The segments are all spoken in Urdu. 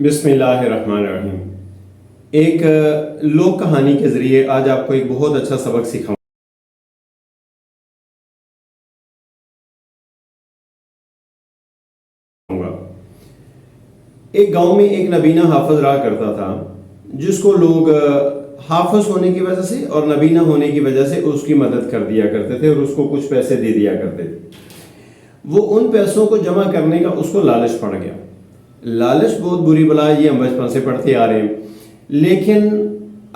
بسم اللہ الرحمن الرحیم۔ ایک لوک کہانی کے ذریعے آج آپ کو ایک بہت اچھا سبق سکھاؤں گا۔ ایک گاؤں میں ایک نبینہ حافظ رہا کرتا تھا، جس کو لوگ حافظ ہونے کی وجہ سے اور نبینہ ہونے کی وجہ سے اس کی مدد کر دیا کرتے تھے اور اس کو کچھ پیسے دے دیا کرتے تھے۔ وہ ان پیسوں کو جمع کرنے کا اس کو لالچ پڑ گیا۔ لالچ بہت بری بلا ہے، یہ ہم بچپن سے پڑھتے آ رہے ہیں، لیکن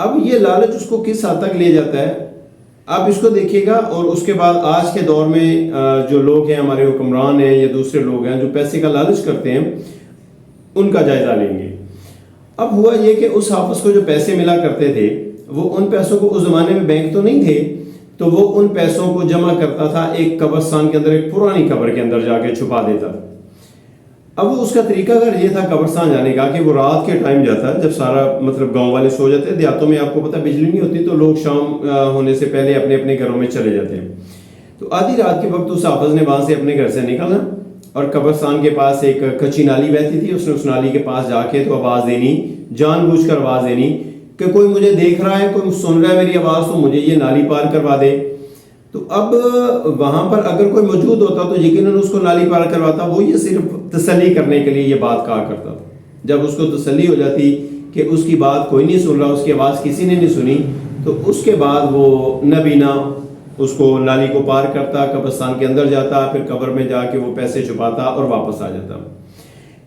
اب یہ لالچ اس کو کس حد تک لے جاتا ہے آپ اس کو دیکھیے گا۔ اور اس کے بعد آج کے دور میں جو لوگ ہیں، ہمارے حکمران ہیں یا دوسرے لوگ ہیں جو پیسے کا لالچ کرتے ہیں، ان کا جائزہ لیں گے۔ اب ہوا یہ کہ اس حافظ کو جو پیسے ملا کرتے تھے، وہ ان پیسوں کو، اس زمانے میں بینک تو نہیں تھے، تو وہ ان پیسوں کو جمع کرتا تھا ایک قبرستان کے اندر، ایک پرانی قبر کے اندر جا کے چھپا دیتا تھا۔ اب وہ اس کا طریقہ اگر یہ تھا قبرستان جانے کا کہ وہ رات کے ٹائم جاتا، جب سارا گاؤں والے سو جاتے، دیہاتوں میں آپ کو پتہ بجلی نہیں ہوتی، تو لوگ شام ہونے سے پہلے اپنے اپنے گھروں میں چلے جاتے ہیں۔ تو آدھی رات کے وقت اس حافظ نے وہاں سے اپنے گھر سے نکلنا اور قبرستان کے پاس ایک کچی نالی بہتی تھی، اس نے اس نالی کے پاس جا کے تو آواز دینی، جان بوجھ کر آواز دینی کہ کوئی مجھے دیکھ رہا ہے، کوئی سن رہا ہے میری آواز، تو مجھے یہ نالی پار کروا دے۔ تو اب وہاں پر اگر کوئی موجود ہوتا تو یقیناً اس کو نالی پار کرواتا۔ وہ یہ صرف تسلی کرنے کے لیے یہ بات کہا کرتا تھا۔ جب اس کو تسلی ہو جاتی کہ اس کی بات کوئی نہیں سن رہا، اس کی آواز کسی نے نہیں سنی، تو اس کے بعد وہ نبینہ اس کو نالی کو پار کرتا، قبرستان کے اندر جاتا، پھر قبر میں جا کے وہ پیسے چھپاتا اور واپس آ جاتا۔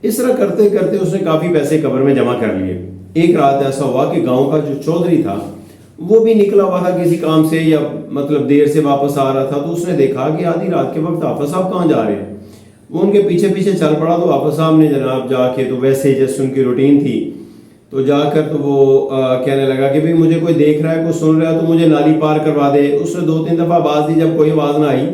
اس طرح کرتے کرتے اس نے کافی پیسے قبر میں جمع کر لیے۔ ایک رات ایسا ہوا کہ گاؤں کا جو چودھری تھا وہ بھی نکلا ہوا تھا کسی کام سے، یا دیر سے واپس آ رہا تھا، تو اس نے دیکھا کہ آدھی رات کے وقت حافظ صاحب کہاں جا رہے ہیں۔ وہ ان کے پیچھے پیچھے چل پڑا، تو حافظ صاحب نے جناب جا کے، تو ویسے جیسے ان کی روٹین تھی، تو جا کر تو وہ کہنے لگا کہ بھئی مجھے کوئی دیکھ رہا ہے، کوئی سن رہا ہے، تو مجھے نالی پار کروا دے۔ اس نے 2-3 دفعہ آواز دی، جب کوئی آواز نہ آئی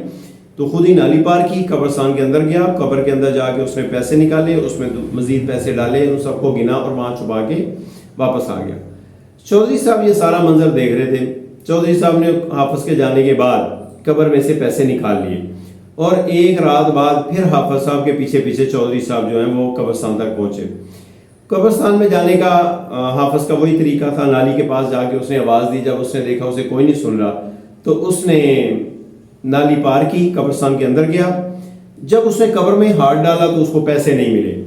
تو خود ہی نالی پار کی، قبرستان کے اندر گیا، قبر کے اندر جا کے اس نے پیسے نکالے، اس میں مزید پیسے ڈالے، ان سب کو گنا اور وہاں چھپا کے واپس آ گیا۔ چودھری صاحب یہ سارا منظر دیکھ رہے تھے۔ چودھری صاحب نے حافظ کے جانے کے بعد قبر میں سے پیسے نکال لیے، اور ایک رات بعد پھر حافظ صاحب کے پیچھے پیچھے چودھری صاحب جو ہیں وہ قبرستان تک پہنچے۔ قبرستان میں جانے کا حافظ کا وہی طریقہ تھا، نالی کے پاس جا کے اس نے آواز دی، جب اس نے دیکھا اسے کوئی نہیں سن رہا تو اس نے نالی پار کی، قبرستان کے اندر گیا۔ جب اس نے قبر میں ہاتھ ڈالا تو اس کو پیسے نہیں ملے۔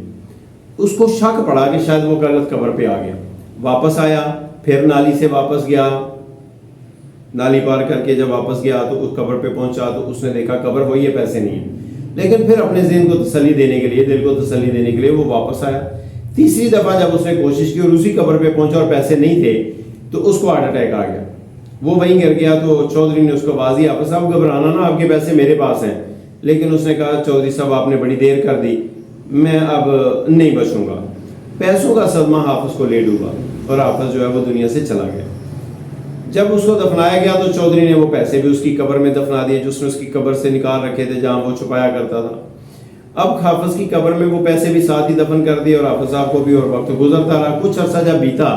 اس کو شک پڑا کہ شاید وہ غلط قبر پہ آ گیا۔ واپس آیا، پھر نالی سے واپس گیا، نالی پار کر کے جب واپس گیا تو اس قبر پہ پہنچا تو اس نے دیکھا قبر وہی ہے، پیسے نہیں ہیں۔ لیکن پھر اپنے ذہن کو تسلی دینے کے لیے، دل کو تسلی دینے کے لیے وہ واپس آیا۔ تیسری دفعہ جب اس نے کوشش کی اور اسی قبر پہ پہنچا اور پیسے نہیں تھے تو اس کو ہارٹ اٹیک آ گیا، وہ وہیں گر گیا۔ تو چودھری نے اس کو آواز دی، حافظ صاحب گھبرانا نا، آپ کے پیسے میرے پاس ہیں۔ لیکن اس نے کہا چودھری صاحب آپ نے بڑی دیر کر دی، میں اب نہیں بچوں گا۔ پیسوں کا صدمہ حافظ کو لے ڈوبا اور حافظ جو ہے وہ دنیا سے چلا گیا۔ جب اس کو دفنایا گیا تو چودھری نے وہ پیسے بھی اس کی قبر میں دفنا دیے جو اس نے اس کی قبر سے نکال رکھے تھے، جہاں وہ چھپایا کرتا تھا۔ اب حافظ کی قبر میں وہ پیسے بھی ساتھ ہی دفن کر دیے اور حافظ صاحب کو بھی، اور وقت گزرتا رہا۔ کچھ عرصہ جب بیتا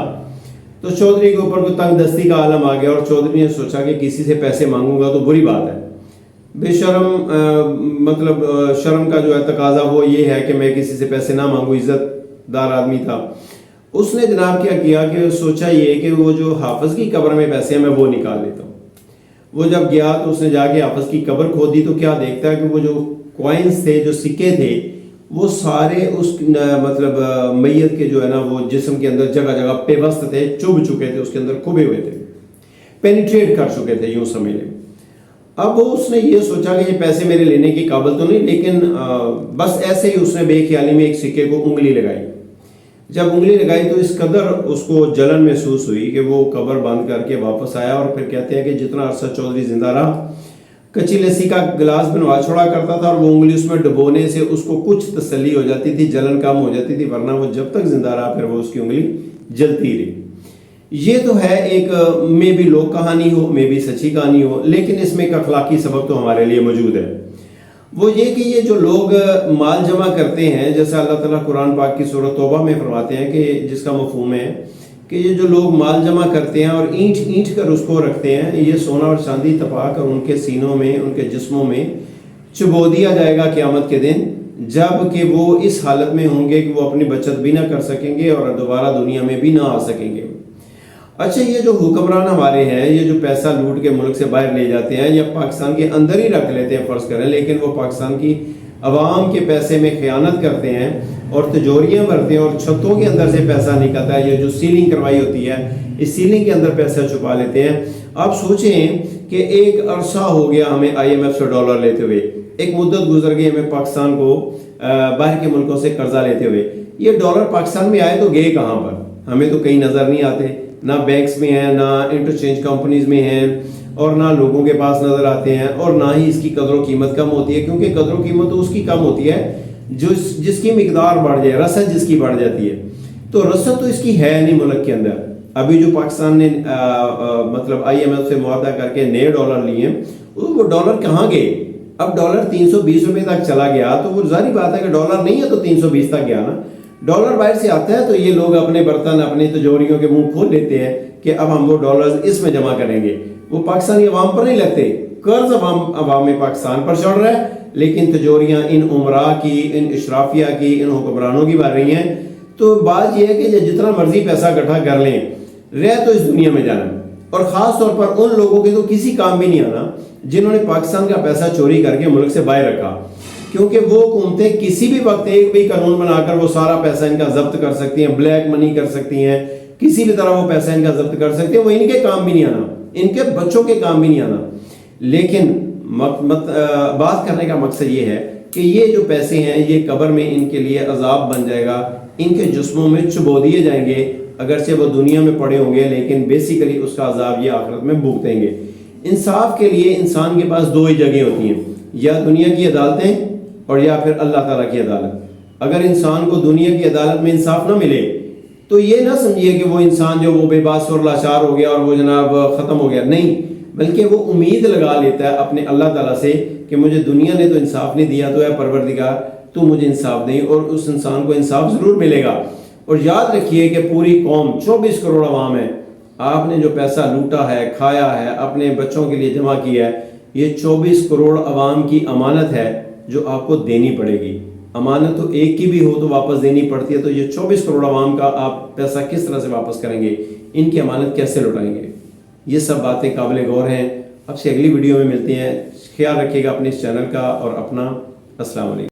تو چودھری کے اوپر کوئی تنگ دستی کا عالم آ گیا، اور چودھری نے سوچا کہ کسی سے پیسے مانگوں گا تو بری بات ہے، بے شرم، شرم کا جو ہے تقاضا وہ یہ ہے کہ میں کسی سے پیسے نہ مانگوں، عزت دار آدمی تھا۔ اس نے جناب کیا کیا کہ سوچا یہ کہ وہ جو حافظ کی قبر میں پیسے ہیں میں وہ نکال لیتا ہوں۔ وہ جب گیا تو اس نے جا کے حافظ کی قبر کھودی تو کیا دیکھتا ہے کہ وہ جو کوائنز تھے، جو سکے تھے، وہ سارے اس میت کے جو ہے نا وہ جسم کے اندر جگہ جگہ پیوست تھے، چبھ چکے تھے، اس کے اندر کھبے ہوئے تھے، پینیٹریٹ کر چکے تھے، یوں سمجھ لیں۔ اب اس نے یہ سوچا کہ یہ پیسے میرے لینے کی قابل تو نہیں، لیکن بس ایسے ہی اس نے بے خیالی میں ایک سکے کو انگلی لگائی۔ جب انگلی لگائی تو اس قدر اس کو جلن محسوس ہوئی کہ وہ قبر بند کر کے واپس آیا، اور پھر کہتے ہیں کہ جتنا عرصہ چودھری زندہ رہا کچی لسی کا گلاس بنوا چھوڑا کرتا تھا، اور وہ انگلی اس میں ڈبونے سے اس کو کچھ تسلی ہو جاتی تھی، جلن کم ہو جاتی تھی، ورنہ وہ جب تک زندہ رہا پھر وہ اس کی انگلی جلتی رہی۔ یہ تو ہے ایک میں بھی لوک کہانی ہو، میں بھی سچی کہانی ہو، لیکن اس میں ایک اخلاقی سبق تو ہمارے لیے موجود ہے۔ وہ یہ کہ یہ جو لوگ مال جمع کرتے ہیں، جیسا اللہ تعالیٰ قرآن پاک کی سورۃ توبہ میں فرماتے ہیں کہ جس کا مفہوم ہے کہ یہ جو لوگ مال جمع کرتے ہیں اور اینٹ اینٹ کر اس کو رکھتے ہیں، یہ سونا اور چاندی تپا کر ان کے سینوں میں، ان کے جسموں میں چبو دیا جائے گا قیامت کے دن، جب کہ وہ اس حالت میں ہوں گے کہ وہ اپنی بچت بھی نہ کر سکیں گے اور دوبارہ دنیا میں بھی نہ آ سکیں گے۔ اچھا، یہ جو حکمران ہمارے ہیں، یہ جو پیسہ لوٹ کے ملک سے باہر لے جاتے ہیں یا پاکستان کے اندر ہی رکھ لیتے ہیں فرض کریں، لیکن وہ پاکستان کی عوام کے پیسے میں خیانت کرتے ہیں اور تجوریاں بھرتے ہیں اور چھتوں کے اندر سے پیسہ نکلتا ہے، یہ جو سیلنگ کروائی ہوتی ہے اس سیلنگ کے اندر پیسہ چھپا لیتے ہیں۔ آپ سوچیں کہ ایک عرصہ ہو گیا ہمیں آئی ایم ایف سے ڈالر لیتے ہوئے، ایک مدت گزر گئی ہمیں پاکستان کو باہر کے ملکوں سے قرضہ لیتے ہوئے۔ یہ ڈالر پاکستان میں آئے تو گئے کہاں پر؟ ہمیں تو کہیں نظر نہیں آتے، نہ بینکس میں ہیں، نہ انٹرچینج کمپنیز میں ہیں، اور نہ لوگوں کے پاس نظر آتے ہیں، اور نہ ہی اس کی قدر و قیمت کم ہوتی ہے، کیونکہ قدر و قیمت تو اس کی کم ہوتی ہے جس کی مقدار بڑھ جائے، رسد جس کی بڑھ جاتی ہے۔ تو رسد تو اس کی ہے نہیں ملک کے اندر۔ ابھی جو پاکستان نے مطلب آئی ایم ایف سے معاہدہ کر کے نئے ڈالر لیے ہیں، وہ ڈالر کہاں گئے؟ اب ڈالر 320 روپے تک چلا گیا تو وہ ظاہری بات ہے کہ ڈالر نہیں ہے تو 320 تک گیا نا۔ ڈالر باہر سے آتا ہے تو یہ لوگ اپنے برتن اپنے تجوریوں کے منہ کھول لیتے ہیں کہ اب ہم وہ ڈالرز اس میں جمع کریں گے۔ وہ پاکستانی عوام پر نہیں لگتے، قرض عوام پاکستان پر چڑھ رہا ہے، لیکن تجوریاں ان عمراء کی، ان اشرافیہ کی، ان حکمرانوں کی بڑھ رہی ہیں۔ تو بات یہ ہے کہ جتنا مرضی پیسہ اکٹھا کر لیں، رہ تو اس دنیا میں جانا، اور خاص طور پر ان لوگوں کے تو کسی کام بھی نہیں آنا جنہوں نے پاکستان کا پیسا چوری کر کے ملک سے باہر رکھا، کیونکہ وہ حکومتیں کسی بھی وقت ایک بھی قانون بنا کر وہ سارا پیسہ ان کا ضبط کر سکتی ہیں، بلیک منی کر سکتی ہیں، کسی بھی طرح وہ پیسہ ان کا ضبط کر سکتے ہیں، وہ ان کے کام بھی نہیں آنا، ان کے بچوں کے کام بھی نہیں آنا۔ لیکن بات کرنے کا مقصد یہ ہے کہ یہ جو پیسے ہیں یہ قبر میں ان کے لیے عذاب بن جائے گا، ان کے جسموں میں چبو دیے جائیں گے، اگرچہ وہ دنیا میں پڑے ہوں گے لیکن بیسیکلی اس کا عذاب یہ آخرت میں بھگتیں گے۔ انصاف کے لیے انسان کے پاس دو ہی جگہیں ہوتی ہیں، یا دنیا کی عدالتیں اور یا پھر اللہ تعالیٰ کی عدالت۔ اگر انسان کو دنیا کی عدالت میں انصاف نہ ملے تو یہ نہ سمجھیے کہ وہ انسان جو وہ بے باس اور لاچار ہو گیا اور وہ جناب ختم ہو گیا، نہیں، بلکہ وہ امید لگا لیتا ہے اپنے اللہ تعالیٰ سے کہ مجھے دنیا نے تو انصاف نہیں دیا، تو اے پروردگار تو مجھے انصاف دیں، اور اس انسان کو انصاف ضرور ملے گا۔ اور یاد رکھیے کہ پوری قوم 24 کروڑ عوام ہے، آپ نے جو پیسہ لوٹا ہے، کھایا ہے، اپنے بچوں کے لیے جمع کیا ہے، یہ 24 کروڑ عوام کی امانت ہے جو آپ کو دینی پڑے گی۔ امانت تو ایک کی بھی ہو تو واپس دینی پڑتی ہے، تو یہ 24 کروڑ عوام کا آپ پیسہ کس طرح سے واپس کریں گے؟ ان کی امانت کیسے لوٹائیں گے؟ یہ سب باتیں قابل غور ہیں۔ اب سے اگلی ویڈیو میں ملتے ہیں۔ خیال رکھیے گا اپنے اس چینل کا اور اپنا۔ السلام علیکم۔